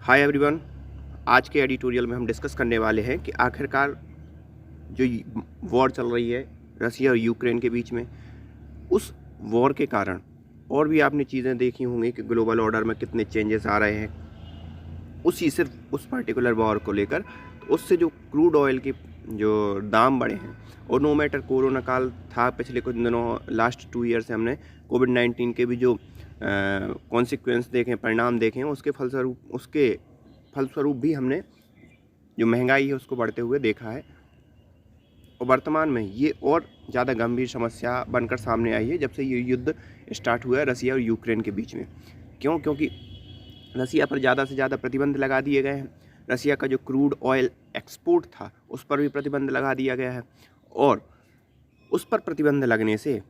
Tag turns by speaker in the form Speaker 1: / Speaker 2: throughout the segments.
Speaker 1: Hi everyone. आज के editorial में हम डिस्कस करने वाले हैं कि आखिरकार जो वॉर चल रही है रसिया और यूक्रेन के बीच में, उस वॉर के कारण और भी आपने चीज़ें देखी होंगी कि ग्लोबल ऑर्डर में कितने चेंजेस आ रहे हैं उसी सिर्फ उस पर्टिकुलर वॉर को लेकर। तो उससे जो क्रूड ऑयल के जो दाम बढ़े हैं, और नो मैटर कोरोना काल था पिछले कुछ दिनों, लास्ट 2 ईयर से हमने कोविड-19 के भी जो कॉन्सिक्वेंस देखें, परिणाम देखें, उसके फलस्वरूप भी हमने जो महंगाई है उसको बढ़ते हुए देखा है। और वर्तमान में ये और ज़्यादा गंभीर समस्या बनकर सामने आई है जब से ये युद्ध स्टार्ट हुआ है रसिया और यूक्रेन के बीच में। क्योंकि रसिया पर ज़्यादा से ज़्यादा प्रतिबंध लगा दिए गए हैं। रसिया का जो क्रूड ऑयल एक्सपोर्ट था उस पर भी प्रतिबंध लगा दिया गया है, और उस पर प्रतिबंध लगने से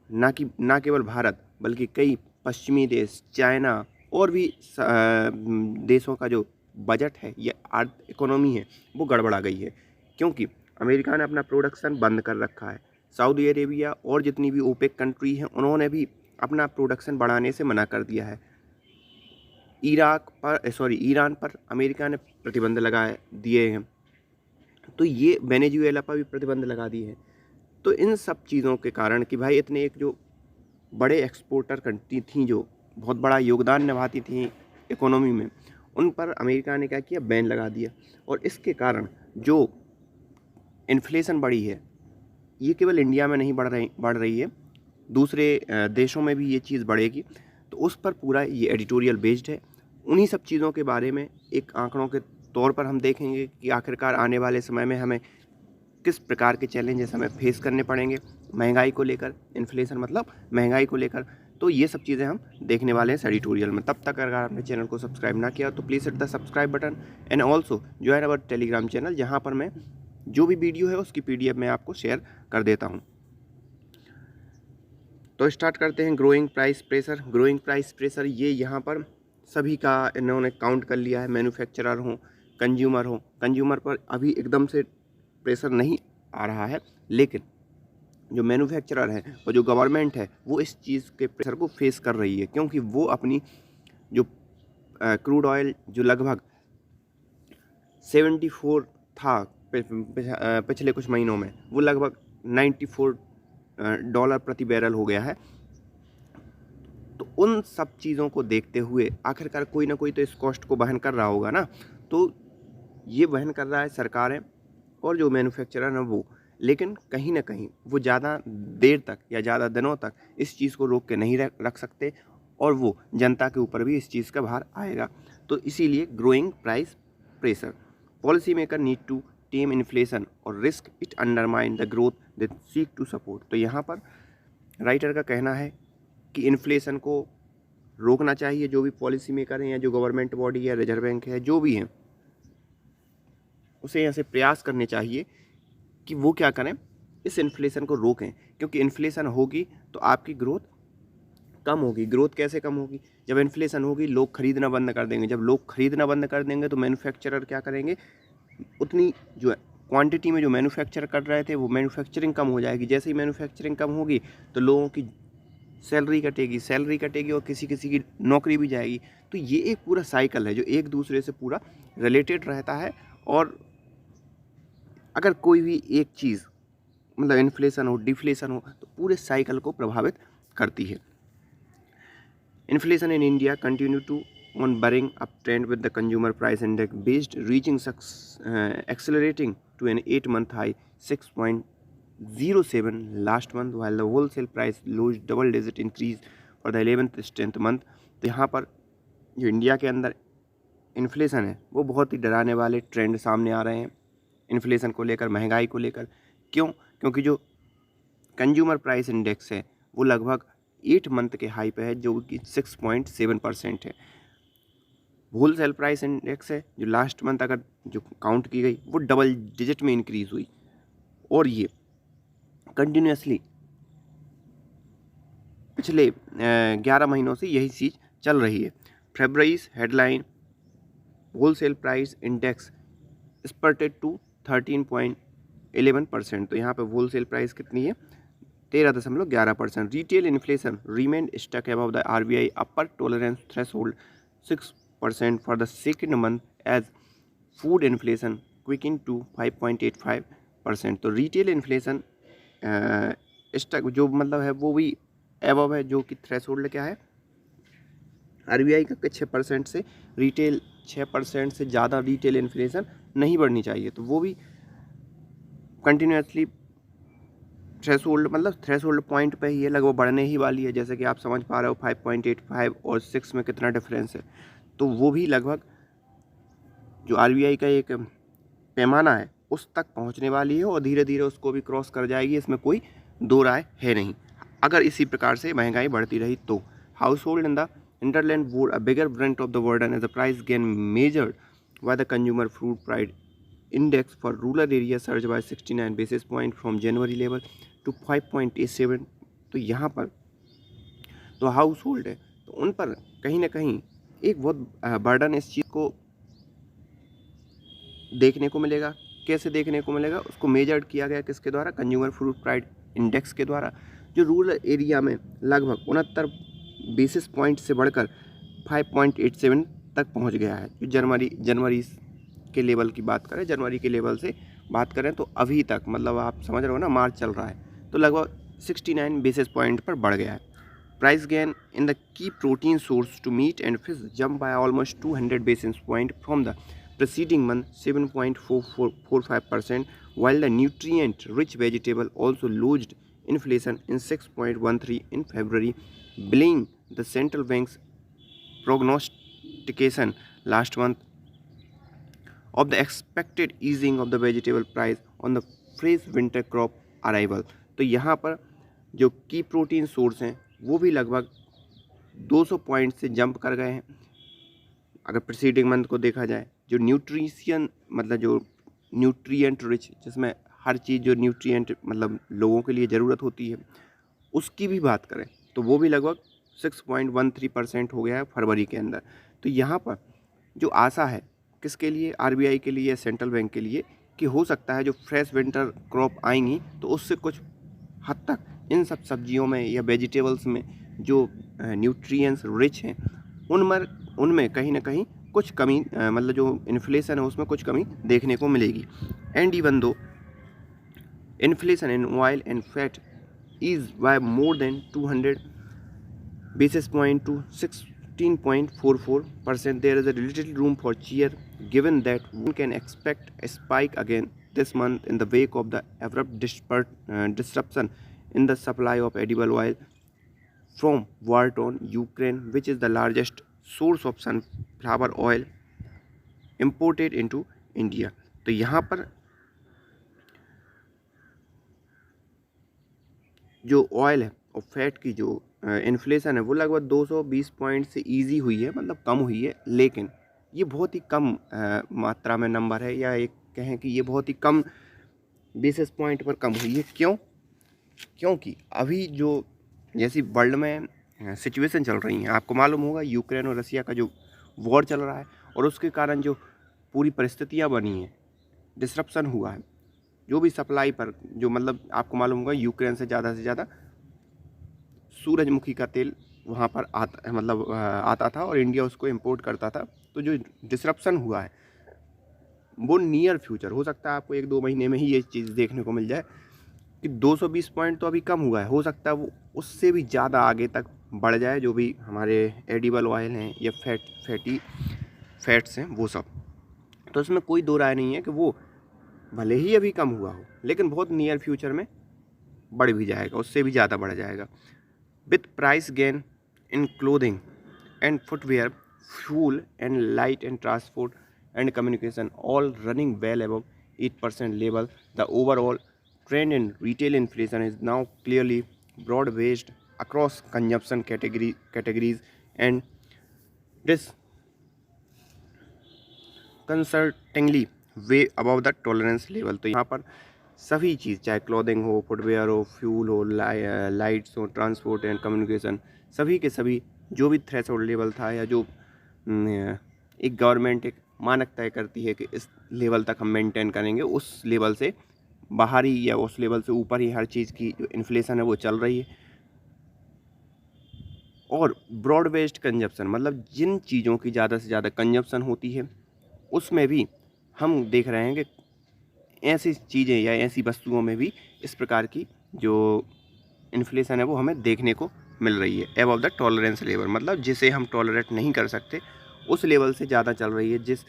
Speaker 1: न केवल भारत बल्कि कई पश्चिमी देश, चाइना और भी देशों का जो बजट है या इकोनॉमी है वो गड़बड़ा गई है। क्योंकि अमेरिका ने अपना प्रोडक्शन बंद कर रखा है। सऊदी अरेबिया और जितनी भी ओपेक कंट्री हैं उन्होंने भी अपना प्रोडक्शन बढ़ाने से मना कर दिया है। ईरान पर अमेरिका ने प्रतिबंध लगा दिए हैं। तो ये वेनेजुएला पर भी प्रतिबंध लगा दिए हैं। तो इन सब चीज़ों के कारण कि भाई इतने एक जो बड़े एक्सपोर्टर कंट्री थी, जो बहुत बड़ा योगदान निभाती थी इकोनॉमी में, उन पर अमेरिका ने क्या किया, बैन लगा दिया। और इसके कारण जो इन्फ्लेशन बढ़ी है, ये केवल इंडिया में नहीं बढ़ रही है, दूसरे देशों में भी ये चीज़ बढ़ेगी। तो उस पर पूरा ये एडिटोरियल बेस्ड है। उन्हीं सब चीज़ों के बारे में एक आंकड़ों के तौर पर हम देखेंगे कि आखिरकार आने वाले समय में हमें किस प्रकार के चैलेंजेस हमें फेस करने पड़ेंगे महंगाई को लेकर। इन्फ्लेशन मतलब महंगाई को लेकर। तो ये सब चीज़ें हम देखने वाले हैं इस एडिटोरियल में। तब तक अगर आपने चैनल को सब्सक्राइब ना किया तो please hit the subscribe button and also join our Telegram channel, जहाँ पर मैं जो भी वीडियो है उसकी PDF मैं आपको शेयर कर देता हूँ। तो स्टार्ट करते हैं। ग्रोइंग प्राइस प्रेशर ये यहाँ पर सभी का इन्होंने काउंट कर लिया है। मैन्युफैक्चरर हो, कंज्यूमर पर अभी एकदम से प्रेशर नहीं आ रहा है, लेकिन जो मैन्युफैक्चरर है और जो गवर्नमेंट है वो इस चीज़ के प्रेशर को फेस कर रही है। क्योंकि वो अपनी जो क्रूड ऑयल जो लगभग 74 था पिछले कुछ महीनों में, वो लगभग $94 प्रति बैरल हो गया है। तो उन सब चीज़ों को देखते हुए आखिरकार कोई ना कोई तो इस कॉस्ट को वहन कर रहा होगा ना। तो ये वहन कर रहा है सरकारें और जो मैन्युफैक्चरर हैं वो। लेकिन कहीं ना कहीं वो ज़्यादा देर तक या ज़्यादा दिनों तक इस चीज़ को रोक के नहीं रख सकते, और वो जनता के ऊपर भी इस चीज़ का भार आएगा। तो इसीलिए growing price pressure, policy maker need to tame inflation और risk it undermine the growth they seek to support. तो यहाँ पर राइटर का कहना है कि इन्फ्लेशन को रोकना चाहिए जो भी पॉलिसी मेकर हैं या जो गवर्नमेंट बॉडी या रिजर्व बैंक है, जो भी हैं, उसे ऐसे प्रयास करने चाहिए कि वो क्या करें, इस इन्फ्लेशन को रोकें। क्योंकि इन्फ्लेशन होगी तो आपकी ग्रोथ कम होगी। ग्रोथ कैसे कम होगी? जब इन्फ्लेशन होगी लोग खरीदना बंद कर देंगे। जब लोग खरीदना बंद कर देंगे तो मैन्युफैक्चरर क्या करेंगे, उतनी जो क्वांटिटी में जो मैन्युफैक्चर कर रहे थे वो मैन्युफैक्चरिंग कम हो जाएगी। जैसे ही मैन्युफैक्चरिंग कम होगी तो लोगों की सैलरी कटेगी और किसी किसी की नौकरी भी जाएगी। तो ये एक पूरा साइकिल है जो एक दूसरे से पूरा रिलेटेड रहता है। और अगर कोई भी एक चीज़ मतलब इन्फ्लेशन हो, डिफ्लेशन हो, तो पूरे साइकिल को प्रभावित करती है। Inflation in India continue to on bearing up trend with the consumer price index based reaching accelerating to an 8-month high 6.07 last month, while the wholesale price lost double digit increase for the 11th straight month। तो यहाँ पर जो India के अंदर inflation है वो बहुत ही डराने वाले ट्रेंड सामने आ रहे हैं इन्फ्लेशन को लेकर, महंगाई को लेकर। क्योंकि जो कंज्यूमर प्राइस इंडेक्स है वो लगभग 8 मंथ के हाई पे है, जो कि 6.7% है। होलसेल प्राइस इंडेक्स है जो लास्ट मंथ अगर जो काउंट की गई वो डबल डिजिट में इंक्रीज हुई, और ये कंटिन्यूसली पिछले 11 महीनों से यही चीज़ चल रही है। February's headline wholesale price index spurted to 13.11%। तो यहाँ पे होलसेल प्राइस कितनी है, 13.11%। Retail inflation remain stuck above the RBI upper tolerance threshold 5.6% for the second month as food inflation quickened to 5.85%। तो रिटेल इन्फ्लेशन स्टक जो मतलब है वो भी एबव है, जो कि थ्रेशोल्ड क्या है आरबीआई का 6% से रिटेल 6% से ज़्यादा रिटेल इन्फ्लेशन नहीं बढ़नी चाहिए, तो वो भी कंटिन्यूसली थ्रेशोल्ड पॉइंट पे ही है, लगभग बढ़ने ही वाली है। जैसे कि आप समझ पा रहे हो 5.85 और 6 में कितना डिफरेंस है, तो वो भी लगभग जो आरबीआई का एक पैमाना है उस तक पहुंचने वाली है और धीरे धीरे उसको भी क्रॉस कर जाएगी, इसमें कोई दो राय है नहीं। अगर इसी प्रकार से महंगाई बढ़ती रही तो household in the hinterland would a bigger brunt of the burden as the price gain measured by the consumer fruit price index for rural area surge by 69 basis point from January level to 5.87। तो यहाँ पर तो house hold है, तो उन पर कहीं ना कहीं एक बहुत बर्डन इस चीज़ को देखने को मिलेगा। कैसे देखने को मिलेगा, उसको मेजर्ड किया गया किसके द्वारा, कंज्यूमर फ्रूट प्राइस इंडेक्स के द्वारा, जो रूरल एरिया में लगभग 69 बेसिस पॉइंट से बढ़कर 5.87 तक पहुंच गया है। जो जनवरी के लेवल की बात करें, जनवरी के लेवल से बात करें तो अभी तक मतलब आप समझ रहे हो ना, मार्च चल रहा है तो लगभग 69 बेसिस पॉइंट पर बढ़ गया है। Price gain in the key protein source to meat and fish jump by almost 200 basis point from the preceding month 7.45%, while the nutrient-rich vegetable also lodged inflation in 6.13 in February, belaying the central bank's prognostication last month of the expected easing of the vegetable price on the fresh winter crop arrival। तो यहाँ पर जो की protein source हैं वो भी लगभग 200 point से जंप कर गए हैं अगर प्रीसीडिंग मंथ को देखा जाए। जो न्यूट्रिशन मतलब जो न्यूट्रिएंट रिच, जिसमें हर चीज़ जो न्यूट्रिएंट मतलब लोगों के लिए ज़रूरत होती है उसकी भी बात करें तो वो भी लगभग 6.13% हो गया है फरवरी के अंदर। तो यहाँ पर जो आशा है किसके लिए, आरबीआई के लिए या सेंट्रल बैंक के लिए, कि हो सकता है जो फ्रेश विंटर क्रॉप आएंगी तो उससे कुछ हद तक इन सब सब्जियों में या वेजिटेबल्स में जो न्यूट्रिएंट्स रिच हैं उनमें कहीं ना कहीं कुछ कमी मतलब जो इन्फ्लेशन है उसमें कुछ कमी देखने को मिलेगी। And even though inflation in oil and fat is by more than 200 basis point to 16.44%, there is a little room for cheer given that one can expect a spike again this month in the wake of the abrupt disruption in the supply of edible oil from war torn Ukraine, which is the largest source of sunflower oil imported into India। तो यहाँ पर जो oil है और fat की जो inflation है वो लगभग 220 पॉइंट से ईजी हुई है, मतलब कम हुई है, लेकिन ये बहुत ही कम मात्रा में नंबर है, या एक कहें कि ये बहुत ही कम बेसिस पॉइंट पर कम हुई है। क्योंकि अभी जो जैसी वर्ल्ड में सिचुएशन चल रही है, आपको मालूम होगा यूक्रेन और रसिया का जो वॉर चल रहा है और उसके कारण जो पूरी परिस्थितियाँ बनी हैं, डिसरप्शन हुआ है, जो भी सप्लाई पर जो मतलब आपको मालूम होगा यूक्रेन से ज़्यादा सूरजमुखी का तेल वहाँ पर आता था और इंडिया उसको इंपोर्ट करता था। तो जो डिसरप्शन हुआ है वो नियर फ्यूचर हो सकता है आपको 1-2 महीने में ही ये चीज़ देखने को मिल जाए कि 220 पॉइंट तो अभी कम हुआ है, हो सकता है वो उससे भी ज़्यादा आगे तक बढ़ जाए, जो भी हमारे एडिबल ऑयल हैं या फैट्स हैं वो सब। तो इसमें कोई दो राय नहीं है कि वो भले ही अभी कम हुआ हो लेकिन बहुत नियर फ्यूचर में बढ़ भी जाएगा, उससे भी ज़्यादा बढ़ जाएगा। With price gain in clothing and footwear, fuel and light and transport and communication all running well above 8% level, the overall trend in retail inflation is now clearly broad-based across consumption categories and disconcertingly way above the tolerance level। तो यहाँ पर सभी चीज़, चाहे clothing हो, footwear हो, fuel हो, lights हो, transport and communication, सभी के सभी जो भी थ्रेशोल्ड लेवल था या जो एक गवर्नमेंट एक मानक तय करती है कि इस लेवल तक हम मेंटेन करेंगे, उस लेवल से बाहर ही या उस लेवल से ऊपर ही हर चीज़ की जो इन्फ्लेशन है वो चल रही है। और ब्रॉड बेस्ड कंजप्शन, मतलब जिन चीज़ों की ज़्यादा से ज़्यादा कंजप्शन होती है उसमें भी हम देख रहे हैं कि ऐसी चीज़ें या ऐसी वस्तुओं में भी इस प्रकार की जो इन्फ्लेशन है वो हमें देखने को मिल रही है। अबव द टॉलरेंस लेवल, मतलब जिसे हम टॉलरेट नहीं कर सकते उस लेवल से ज़्यादा चल रही है। जिस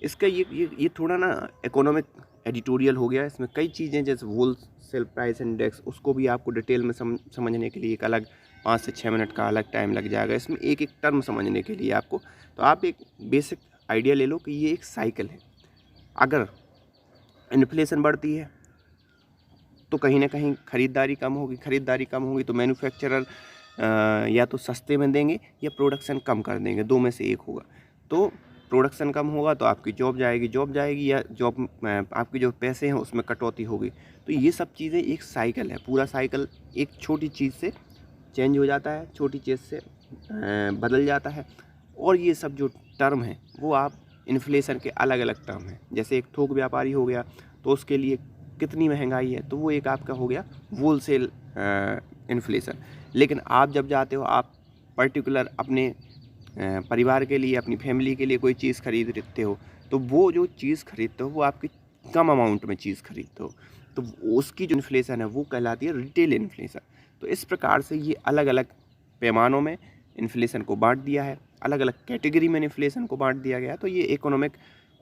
Speaker 1: इसका ये थोड़ा ना इकोनॉमिक एडिटोरियल हो गया। इसमें कई चीज़ें जैसे होलसेल प्राइस इंडेक्स, उसको भी आपको डिटेल में समझने के लिए एक अलग 5 से 6 मिनट का अलग टाइम लग जाएगा इसमें एक एक टर्म समझने के लिए आपको। तो आप एक बेसिक आइडिया ले लो कि ये एक साइकिल है। अगर इन्फ्लेशन बढ़ती है तो कहीं ना कहीं ख़रीदारी कम होगी तो मैन्युफैक्चरर या तो सस्ते में देंगे या प्रोडक्शन कम कर देंगे, दो में से एक होगा। तो प्रोडक्शन कम होगा तो आपकी जॉब जाएगी या जॉब आपके जो पैसे हैं उसमें कटौती होगी। तो ये सब चीज़ें एक साइकिल है, पूरा साइकिल एक छोटी चीज़ से चेंज हो जाता है, छोटी चीज़ से बदल जाता है। और ये सब जो टर्म है वो आप इन्फ्लेशन के अलग अलग टर्म हैं। जैसे एक थोक व्यापारी हो गया तो उसके लिए कितनी महंगाई है, तो वो एक आपका हो गया होलसेल इन्फ्लेशन। लेकिन आप जब जाते हो, आप पर्टिकुलर अपने परिवार के लिए, अपनी फैमिली के लिए कोई चीज़ खरीदते हो, तो वो जो चीज़ खरीदते हो वो आपकी कम अमाउंट में चीज़ खरीदते हो, तो उसकी जो इन्फ्लेशन है वो कहलाती है रिटेल इन्फ्लेशन। तो इस प्रकार से ये अलग अलग पैमानों में इन्फ्लेशन को बांट दिया है, अलग अलग कैटेगरी में इन्फ्लेशन को बांट दिया गया। तो ये इकोनॉमिक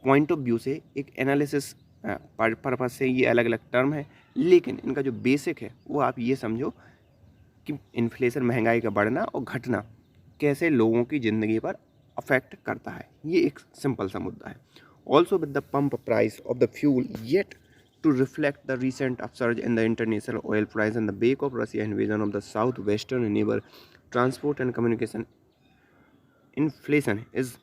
Speaker 1: पॉइंट ऑफ व्यू से एक एनालिसिस पर्पज से ये अलग अलग टर्म है, लेकिन इनका जो बेसिक है वो आप ये समझो कि इन्फ्लेशन, महंगाई का बढ़ना और घटना कैसे लोगों की ज़िंदगी पर अफेक्ट करता है। ये एक सिंपल सा मुद्दा है। Also with the pump price of the fuel yet to reflect the recent upsurge in the international oil price and the wake of Russia invasion of the southwestern neighbor, transport and communication inflation is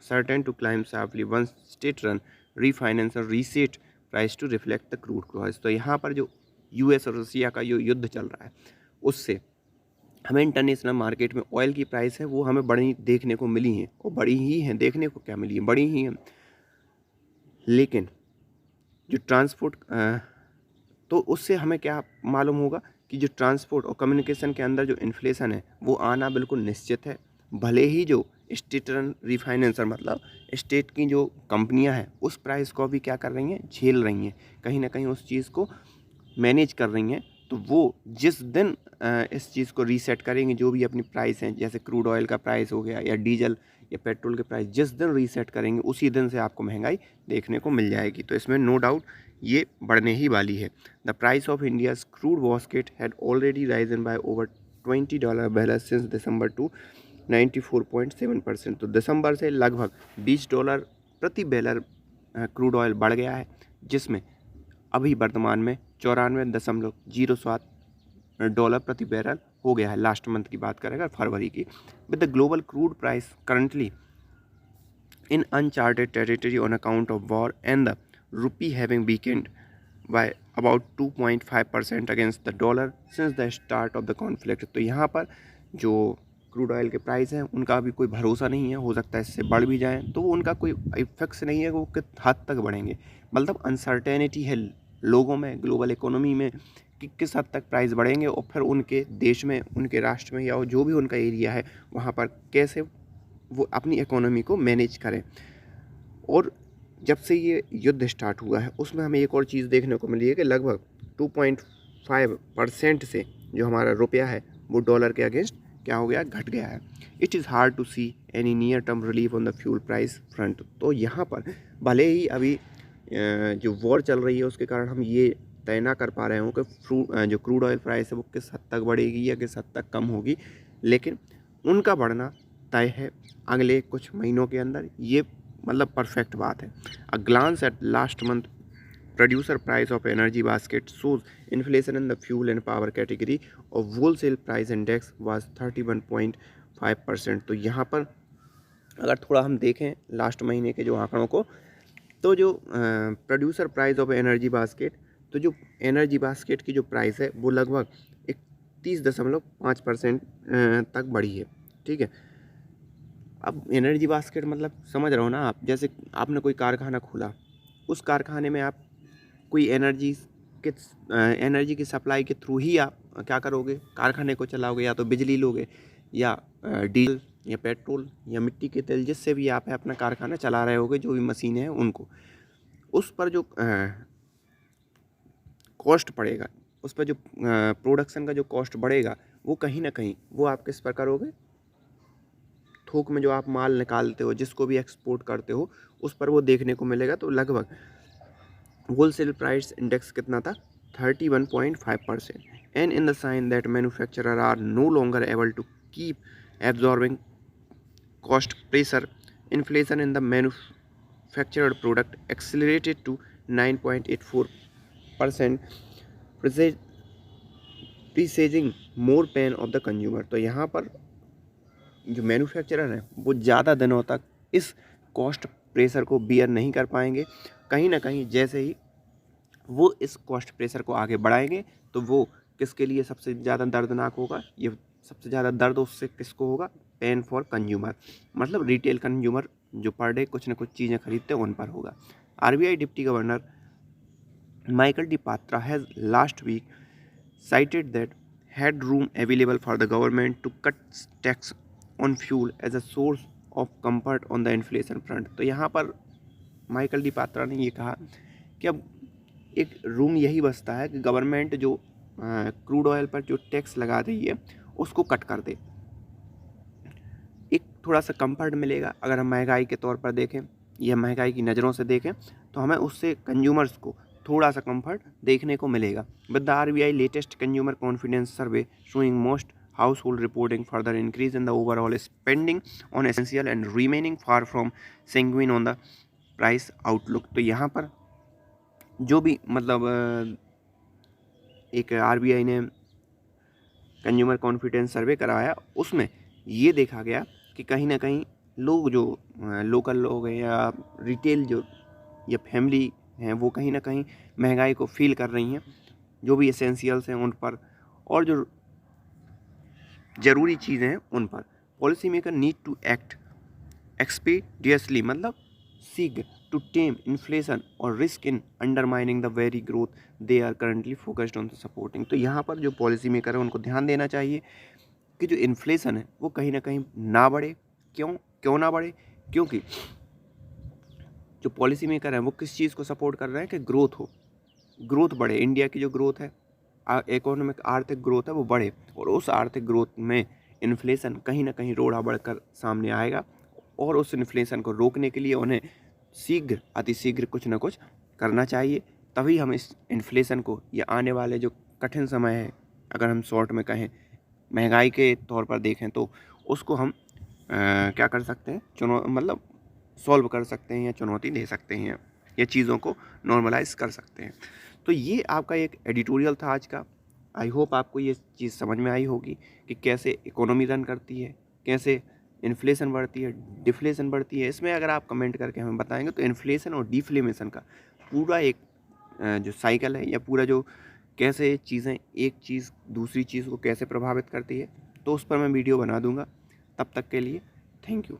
Speaker 1: certain to climb sharply once state-run refinance और reset price to reflect the crude price। तो यहाँ पर जो US और रसिया का जो युद्ध चल रहा है उससे हमें इंटरनेशनल मार्केट में ऑयल की प्राइस है वो हमें बड़ी देखने को मिली हैं, और बड़ी ही हैं, देखने को क्या मिली है, बड़ी ही हैं। लेकिन जो ट्रांसपोर्ट तो उससे हमें क्या मालूम होगा कि जो ट्रांसपोर्ट और कम्युनिकेशन के अंदर जो इन्फ्लेशन है वो आना बिल्कुल निश्चित है। भले ही जो स्टेट रन रिफाइनेंसर, मतलब स्टेट की जो कंपनियां हैं उस प्राइस को भी क्या कर रही हैं, झेल रही हैं, कहीं ना कहीं उस चीज़ को मैनेज कर रही हैं। तो वो जिस दिन इस चीज़ को रीसेट करेंगे, जो भी अपनी प्राइस हैं, जैसे क्रूड ऑयल का प्राइस हो गया या डीजल या पेट्रोल के प्राइस, जिस दिन रीसेट करेंगे उसी दिन से आपको महंगाई देखने को मिल जाएगी। तो इसमें नो डाउट ये बढ़ने ही वाली है। The price of India's crude basket had already risen by over $20 barrel since December to 94.7%। तो दिसंबर से लगभग $20 प्रति बैरल क्रूड ऑयल बढ़ गया है, जिसमें अभी वर्तमान में $94.07 प्रति बैरल हो गया है। लास्ट मंथ की बात करें अगर, फरवरी की। With the global crude price currently in uncharted territory on account of war and the rupee having weakened by about 2.5% against the dollar since the start of the conflict। तो यहाँ पर जो crude oil के price हैं उनका अभी कोई भरोसा नहीं है, हो सकता है इससे बढ़ भी जाएं, तो वो उनका कोई फिक्स नहीं है कि वो किस हद तक बढ़ेंगे। मतलब अनसर्टेनिटी है लोगों में, ग्लोबल इकोनॉमी में, कि किस हद तक प्राइस बढ़ेंगे और फिर उनके देश में, उनके राष्ट्र में या जो भी उनका एरिया है वहाँ पर कैसे वो अपनी इकोनॉमी को मैनेज करें। और जब से ये युद्ध स्टार्ट हुआ है उसमें हमें एक और चीज़ देखने को मिली है कि लगभग 2.5% से जो हमारा रुपया है वो डॉलर के अगेंस्ट क्या हो गया, घट गया है। It is hard to see any near term relief on the fuel price front. तो यहाँ पर भले ही अभी जो वॉर चल रही है उसके कारण हम ये तय ना कर पा रहे हों कि जो क्रूड ऑयल प्राइस है वो किस हद तक बढ़ेगी या किस हद तक कम होगी, लेकिन उनका बढ़ना तय है अगले कुछ महीनों के अंदर, ये मतलब परफेक्ट बात है। A glance at last month producer price of energy basket shows inflation in the fuel and power category और होलसेल प्राइस इंडेक्स वाज 31.5%। तो यहाँ पर अगर थोड़ा हम देखें लास्ट महीने के जो आंकड़ों को, तो जो producer price of energy basket, तो जो एनर्जी बास्केट की जो प्राइस है वो लगभग 31.5% तक बढ़ी है। ठीक है, अब एनर्जी बास्केट मतलब समझ रहे हो ना आप, जैसे आपने कोई कारखाना खोला, उस कारखाने में आप कोई एनर्जी की सप्लाई के थ्रू ही आप क्या करोगे, कारखाने को चलाओगे, या तो बिजली लोगे या डीजल या पेट्रोल या मिट्टी के तेल, जिससे भी आप अपना कारखाना चला रहे होगे, जो भी मशीनें हैं उनको, उस पर जो कॉस्ट पड़ेगा, उस पर जो प्रोडक्शन का जो कॉस्ट बढ़ेगा, वो कहीं ना कहीं वो आप किस पर करोगे, थोक में जो आप माल निकालते हो, जिसको भी एक्सपोर्ट करते हो, उस पर वो देखने को मिलेगा। तो लगभग होलसेल प्राइस इंडेक्स कितना था, 31.5%, and in the sign that manufacturer are no longer able to keep absorbing cost pressure, inflation in the manufactured product accelerated to 9.84%, presaging more pain of the consumer। तो यहाँ पर जो manufacturer हैं वो ज़्यादा दिनों तक इस कॉस्ट प्रेशर को बियर नहीं कर पाएंगे। कहीं ना कहीं जैसे ही वो इस कॉस्ट प्रेशर को आगे बढ़ाएंगे, तो वो किसके लिए सबसे ज़्यादा दर्दनाक होगा, ये सबसे ज़्यादा दर्द उससे किसको होगा, पेन फॉर कंज्यूमर, मतलब रिटेल कंज्यूमर जो पर डे कुछ ना कुछ चीज़ें खरीदते हैं उन पर होगा। RBI deputy governor Michael D Patra has last week cited that headroom available for the government to cut tax on fuel as a source of comfort on the inflation front। तो यहाँ पर माइकल डी पात्रा ने ये कहा कि अब एक room यही बचता है कि गवर्नमेंट जो क्रूड ऑयल पर जो टैक्स लगा रही है उसको कट कर दे, एक थोड़ा सा कंफर्ट मिलेगा। अगर हम महंगाई के तौर पर देखें या महंगाई की नज़रों से देखें, तो हमें उससे कंज्यूमर्स को थोड़ा सा कंफर्ट देखने को मिलेगा। With the RBI latest consumer confidence survey showing most household reporting further increase in the overall spending on essential and remaining far from sanguine on the price outlook। तो यहाँ पर जो भी मतलब एक आरबीआई ने कंज्यूमर कॉन्फिडेंस सर्वे कराया, उसमें ये देखा गया कि कहीं ना कहीं लोग जो लोकल लोग हैं या रिटेल जो या फैमिली हैं, वो कहीं ना कहीं महंगाई को फील कर रही हैं, जो भी एसेंशियल्स हैं उन पर और जो ज़रूरी चीज़ें हैं उन पर। Policy maker need to act expeditiously, मतलब शीघ्र, टू टेम इन्फ्लेशन और risk in undermining the very growth they are currently focused on supporting. तो यहाँ पर जो पॉलिसी मेकर है उनको ध्यान देना चाहिए कि जो इन्फ्लेशन है वो कहीं ना कहीं ना बढ़े। क्यों ना बढ़े, क्योंकि जो पॉलिसी मेकर हैं वो किस चीज़ को सपोर्ट कर रहे हैं कि ग्रोथ बढ़े, इंडिया की जो ग्रोथ है, इकोनॉमिक आर्थिक ग्रोथ है वो बढ़े, और उस आर्थिक ग्रोथ में इन्फ्लेशन कहीं ना कहीं रोड़ा बढ़कर सामने आएगा, और उस इन्फ्लेशन को रोकने के लिए उन्हें अतिशीघ्र कुछ ना कुछ करना चाहिए। तभी हम इस इन्फ्लेशन को, या आने वाले जो कठिन समय है, अगर हम शॉर्ट में कहें महंगाई के तौर पर देखें, तो उसको हम क्या कर सकते हैं, मतलब सॉल्व कर सकते हैं या चुनौती दे सकते हैं, या चीज़ों को नॉर्मलाइज कर सकते हैं। तो ये आपका एक एडिटोरियल था आज का। आई होप आपको ये चीज़ समझ में आई होगी कि कैसे इकोनॉमी रन करती है, कैसे इन्फ्लेशन बढ़ती है, डिफ्लेशन बढ़ती है। इसमें अगर आप कमेंट करके हमें बताएंगे तो इन्फ्लेशन और डिफ्लेशन का पूरा एक जो साइकिल है, या पूरा जो कैसे चीज़ें, एक चीज़ दूसरी चीज़ को कैसे प्रभावित करती है, तो उस पर मैं वीडियो बना दूंगा। तब तक के लिए थैंक यू।